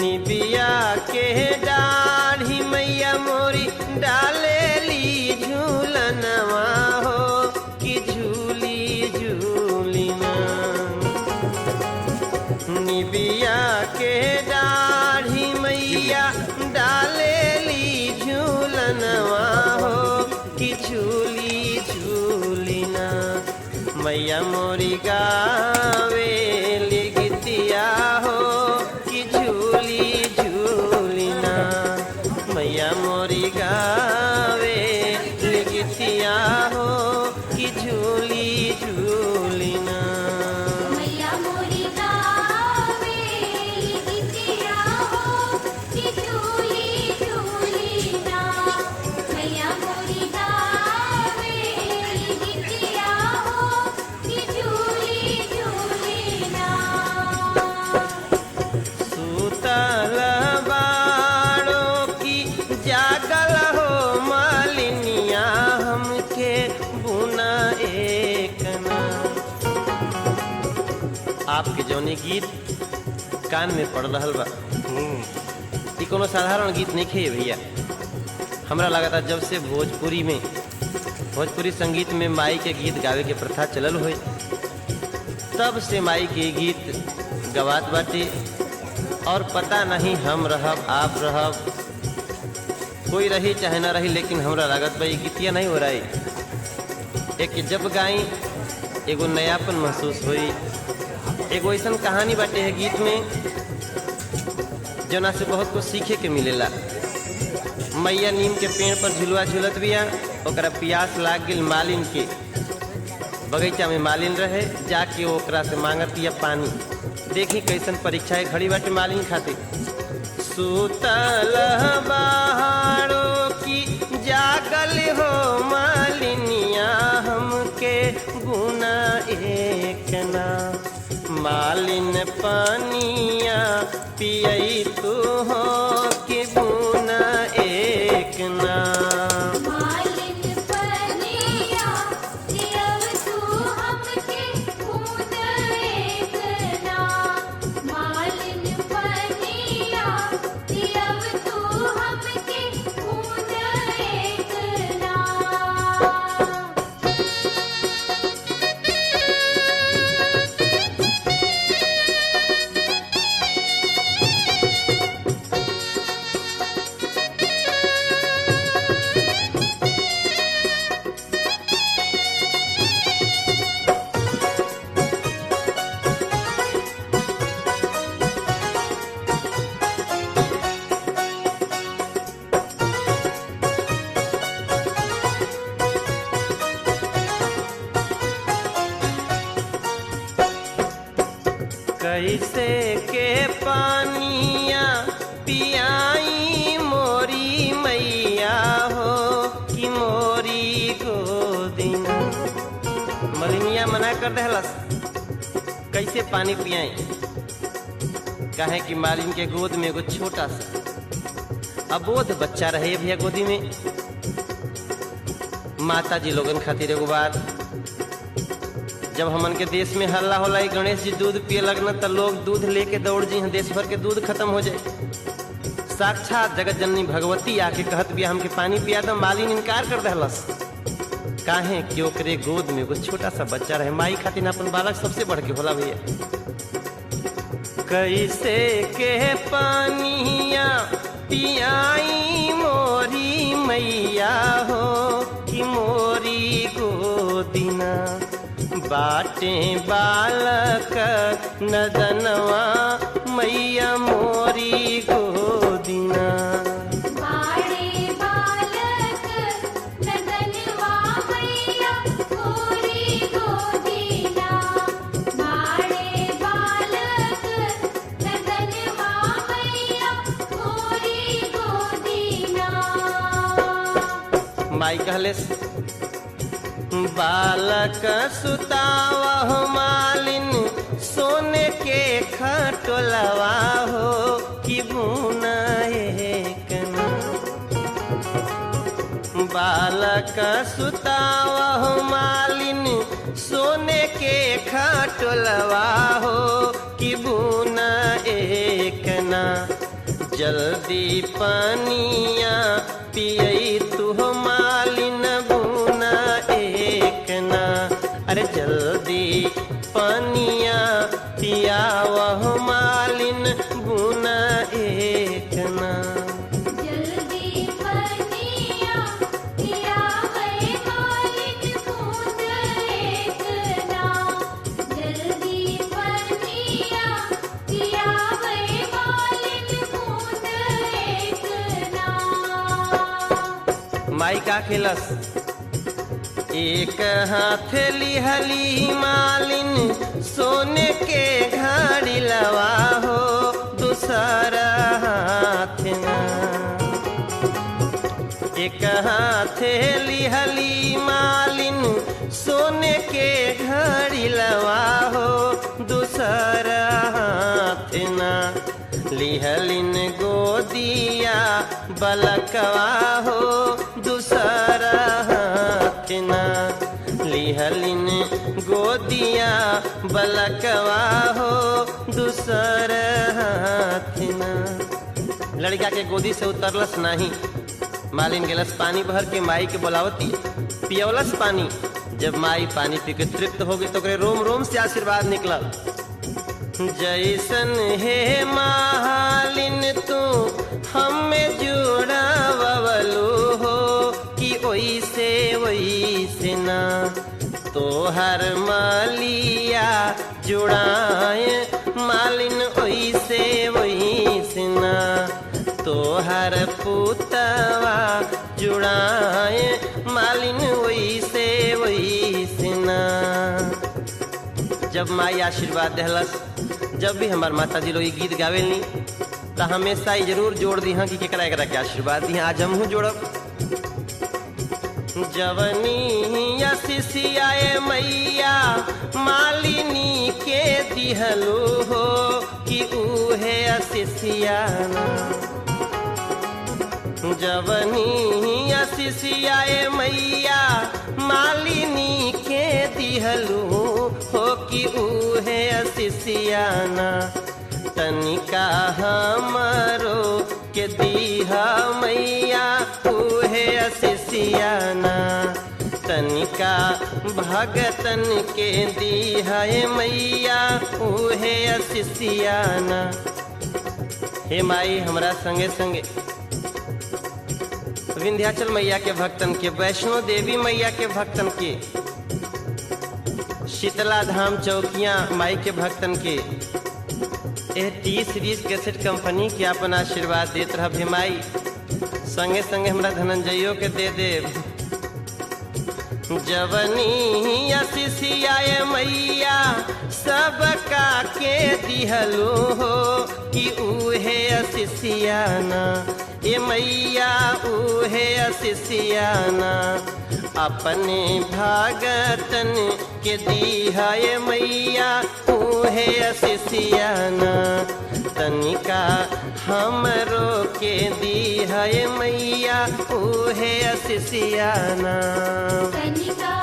निबिया के डाढ़ी मैया मोरी डालेली झूलनवा हो कि झूली झूली ना। निबिया के डाढ़ी मैया डालेली झूलनवा हो कि झूली झूली ना। मैया मोरी गावेली गीतिया हो कि झूली झूली ना। मैया मोरी गावेली गीतिया हो कि झूली झूली ना। मैया मोरी गावेली गीतिया हो कि झूली झूली ना। मैया मोरी गावेली गीतिया हो कि झूली झूली ना। सूतल बाड़ो की जागल हो मालिनिया हमके बुना एक ना। आपके जौनी गीत कान में पड़ रहल बा ई कोनो साधारण गीत नहीं खे भैया। हमरा लगा जब से भोजपुरी संगीत में माई के गीत गावे के प्रथा चलल हुई तब से माई के गीत गवात बाटे। और पता नहीं हम रहब आप रहब कोई रही चाहे ना रही, लेकिन हमरा लागत बा गीतिया नहीं हो रही। एक जब गाई एगो नयापन महसूस हुई। एगो ऐसा कहानी बाटे है गीत में जना से बहुत कुछ सीखे के मिलेला। मैया नीम के पेड़ पर झुलवा झुलत बिया, ओकरा प्यास लाग गेल मालिन के। बगीचा में मालिन रहे, जाके ओकरा से मांगतिया पानी। देखी कैसन परीक्षा है घड़ी बाटे मालिन खातिर। सूतल बहारो की जागल हो मालिनिया हमके गुना एक ना। मालिन पानिया पियई तू हो कि गुना एक ना। मालिन पनिया दियव तू हमके खून एक ना। मालिन पनिया दियव तू हमके खून एक ना। कैसे के पानिया पियाई मोरी मैया हो कि मोरी गोदिना। मलिनिया मना कर दहलस कैसे पानी पियाई, काहे कि मालिन के गोद में एगो छोटा सा अबोध बच्चा रहे भैया गोदी में। माता जी लोगन खातिर एगो बात, जब हमन के देश में हल्ला होला गणेश जी दूध पिए लगना तो लोग दूध लेके दौड़ जी, देश भर के दूध खत्म हो जाए। साक्षात जगत जननी भगवती आके कहत बिया हमके पानी पिया दो, मालिन इनकार कर दहलस। काहे कि ओकरे गोद में एगो छोटा सा बच्चा रहे। माई खातिर अपन बालक सबसे बढ़ के होला भैया। कैसे के पानिया पियाई मोरी मैया हो कि मोरी गोदिना। बाटे बालक नदनवा मैया मोरी गोदिना। बाड़े बालक नदनवा मैया मोरी गोदिना। माई कहलेस बालक सुतावह मालिन सोने के खटोलवा हो कि बुना एक ना। बालक सुतावह मालिन सोने के खटोलवा हो कि बुना एक ना। जल्दी पनिया पियई तू मालिन बुना एक ना। अरे जल्दी पनिया पियावह मालिन बुना एक ना। जल्दी पनिया पियावे मालिन बूंद एक ना। जल्दी पनिया पियावे मालिन बूंद एक ना। माई का खेलस एक हाथ लिहली मालिन सोने के घड़ी लवा हो दूसरा हाथ ना। एक हाथ लिहली मालिन सोने के घड़ी लवा हो दूसरा हाथ ना। लिहलिन गोदिया बलकवा हो दूसरा हाथ ना। लिहलिन गोदिया बलकवा हो दूसरा हाथ ना। लड़का के गोदी से उतरलस नहीं। मालिन गेलस पानी भर के माई के बोलावती पियवलस पानी। जब माई पानी पी के तृप्त हो गई तो ओकरे रोम रोम से आशीर्वाद निकलल। जैसन हे मालिन तू हमें जुड़ावलू हो कि ओइसे वैसे ना। तोहर मालिया जुड़ाए मालिन ओइसे वैसे ना। तोहर पुतवा जुड़ाए मालिन ओइसे वैसे ना। जब माई आशीर्वाद देहलस जब भी हमार माता जी लोग ये गीत गावेलनी तो हमेशा ही जरूर जोड़ दी कि केकरा एकरा के आशीर्वाद दी। आज हमहू जोड़ब। जवनी शिशियाए मैया मालिनी के दिहलू हो कि उहे शिशियाना। जवनी शिशियाए मैया मालिनी के दिहलू हो कि उहे शिशियाना। तनिका हमरो के दीहा मैया उहे शिशियाना। तनिका भगतन के दीहा मैया उहे शिशियाना। हे माई हमरा संगे संगे विंध्याचल मैया के भक्तन के, वैष्णो देवी मैया के भक्तन के, शीतला धाम चौकियां माई के भक्तन के, यह 30-20 कैसेट कंपनी के अपन आशीर्वाद देत रह भी माई। संगे संगे हमरा धनंजयो के दे दे। जवनी शिशियाए मैया सबका के दिहलू हो कि उहे शिशियाना। ए मैया उहे शिशियाना। अपने भागतन के दीहा मैया उहे शिशियाना। तनिका हमरो के दीहा मैया उहे शिशियाना। तनिका